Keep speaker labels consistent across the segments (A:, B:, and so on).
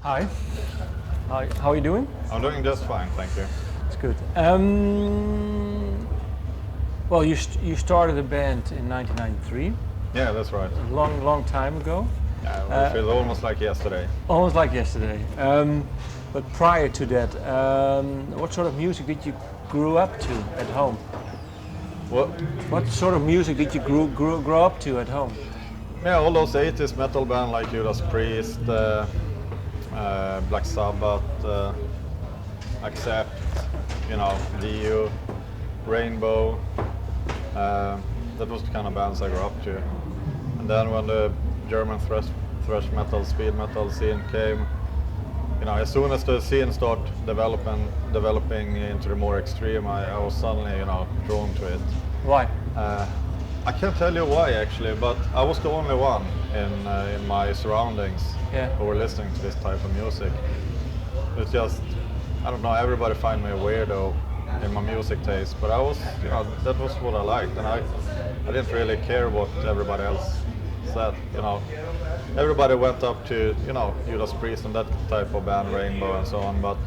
A: Hi. Hi. How are you doing?
B: I'm doing just fine, thank you.
A: It's good. Well, you started a band in 1993,
B: Yeah, that's right.
A: a long time ago.
B: Yeah, it feels almost like yesterday.
A: Almost like yesterday. But prior to that, what sort of music did you grow up to at home?
B: What?
A: What sort of music did you grow up to at home?
B: Yeah, all those 80s metal bands like Judas Priest, Black Sabbath, Accept, Dio, Rainbow. That was the kind of bands I grew up to. And then when the German thrash metal, speed metal scene came, as soon as the scene started developing into the more extreme, I was suddenly, drawn to it.
A: Why?
B: I can't tell you why actually, but I was the only one in my surroundings who were listening to this type of music. It's just, I don't know, everybody find me a weirdo in my music taste, but I was, that was what I liked, and I didn't really care what everybody else said. Everybody went up to, Judas Priest and that type of band, Rainbow and so on, but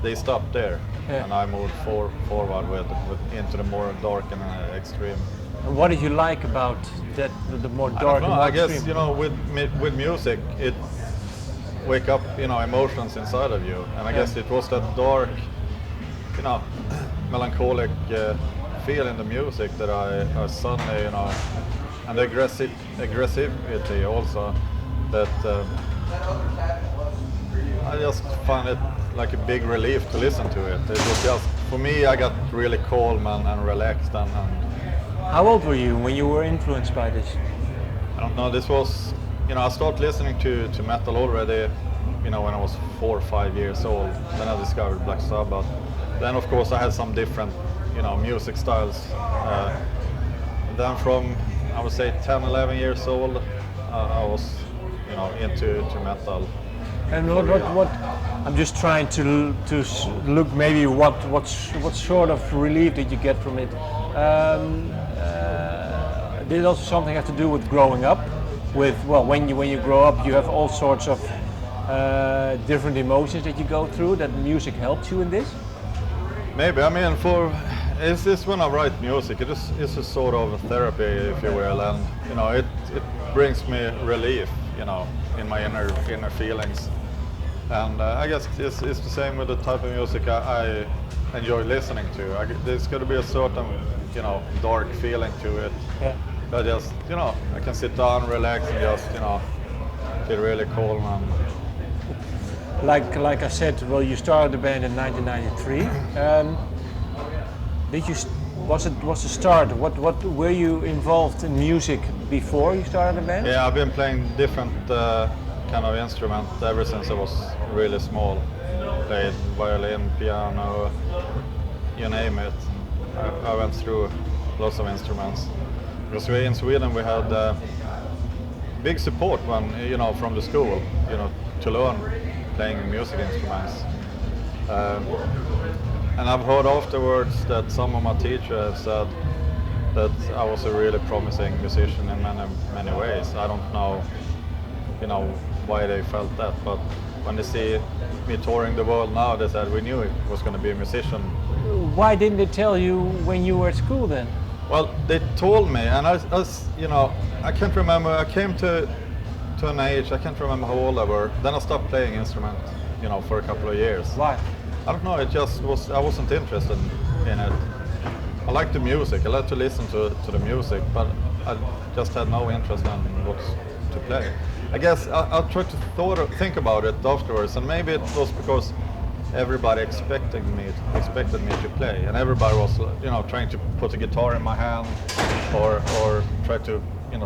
B: they stopped there, and I moved forward with into the more dark and extreme.
A: And what did you like about that, the more dark and more
B: I guess,
A: extreme?
B: with music, it wake up, emotions inside of you, and I guess it was that dark, melancholic feel in the music that I suddenly, and the aggressivity also, that I just find it like a big relief to listen to it. It was just, for me, I got really calm and relaxed and
A: How old were you when you were influenced by this?
B: I don't know, this was, I started listening to metal already, when I was 4 or 5 years old. Then I discovered Black Sabbath. Then of course I had some different, music styles. Then from, I would say 10, 11 years old, I was, into metal.
A: And what I'm just trying to look maybe what sort of relief did you get from it? Did it also something have to do with growing up? With when you grow up, you have all sorts of different emotions that you go through. That music helped you in this?
B: Maybe. I mean, it's this when I write music, it's a sort of therapy, if you will, and it brings me relief, in my inner feelings. And I guess it's the same with the type of music I enjoy listening to. There's got to be a certain, dark feeling to it.
A: Yeah.
B: But just, I can sit down, relax, and just, feel really calm. And
A: Like I said, you started the band in 1993. Was the start? What were you involved in music before you started the band?
B: yeah, I've been playing different kind of instruments ever since I was really small. Played violin, piano, you name it. I went through lots of instruments. Because in Sweden we had big support from the school, to learn playing music instruments. And I've heard afterwards that some of my teachers have said that I was a really promising musician in many ways. I don't know, why they felt that, but when they see me touring the world now, they said we knew it was going to be a musician.
A: Why didn't they tell you when you were at school then?
B: Well, they told me, and I can't remember. I came to an age, I can't remember how old I were. Then I stopped playing instrument, for a couple of years.
A: Why?
B: I don't know. It just was. I wasn't interested in it. I like the music. I like to listen to the music, but I just had no interest in what to play. I guess I tried to think about it afterwards, and maybe it was because everybody expected me to play, and everybody was, trying to put a guitar in my hand, or try to,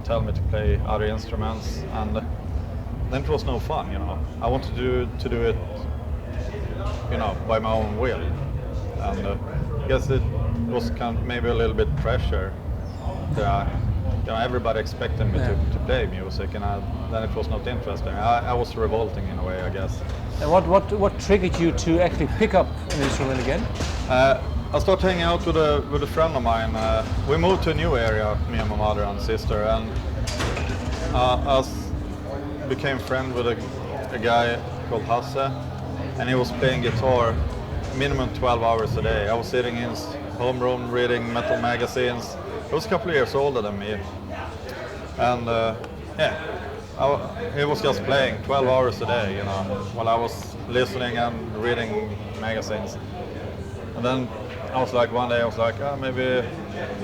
B: tell me to play other instruments, and then it was no fun. I wanted to do it, by my own will, and I guess it was maybe a little bit pressure. Everybody expected me to play music, and then it was not interesting. I was revolting in a way, I guess.
A: And what triggered you to actually pick up an instrument again?
B: I started hanging out with a friend of mine. We moved to a new area, me and my mother and sister, and I became friend with a guy called Hasse, and he was playing guitar minimum 12 hours a day. I was sitting in his homeroom reading metal magazines. He was a couple of years older than me, and he was just playing 12 hours a day, you know, while I was listening and reading magazines. And then I was like, one day I was like, maybe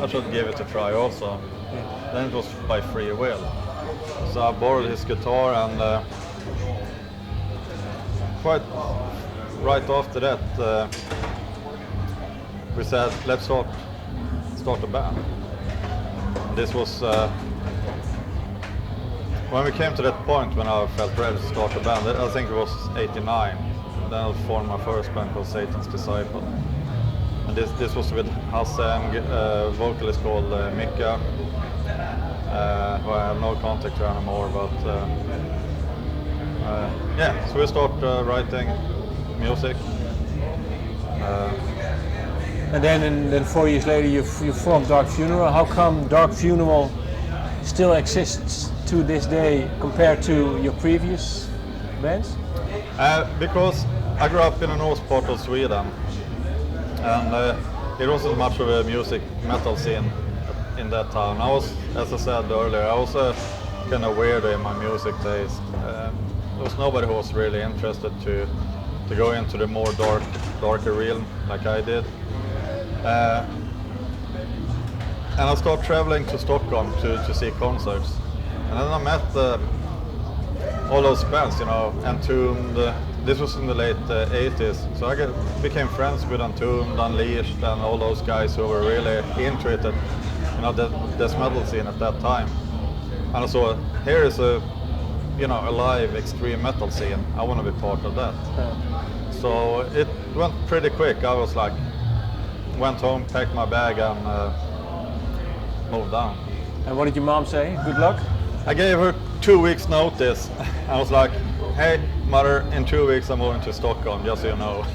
B: I should give it a try also. Then it was by free will. So I borrowed his guitar, and quite right after that, we said, let's start a band. This was when we came to that point when I felt ready to start a band. I think it was '89. Then I formed my first band called Satan's Disciple. And this was with Hasse and a vocalist called Mikael, who I have no contact to anymore. But so we started writing music.
A: And then 4 years later, you formed Dark Funeral. How come Dark Funeral still exists to this day compared to your previous bands?
B: Because I grew up in the north part of Sweden, and it wasn't much of a metal scene in that town. I was, as I said earlier, I was kind of weird in my music taste. There was nobody who was really interested to go into the more darker realm like I did. And I started traveling to Stockholm to see concerts. And then I met all those bands, you know, Entombed. This was in the late 80s. So I became friends with Entombed, Unleashed, and all those guys who were really into it, you know, this metal scene at that time. And I saw, here is a live extreme metal scene. I want to be part of that. So it went pretty quick. I was like, went home, packed my bag, and moved down.
A: And what did your mom say? Good luck?
B: I gave her 2 weeks notice. I was like, hey mother, in 2 weeks I'm moving to Stockholm, just so you know.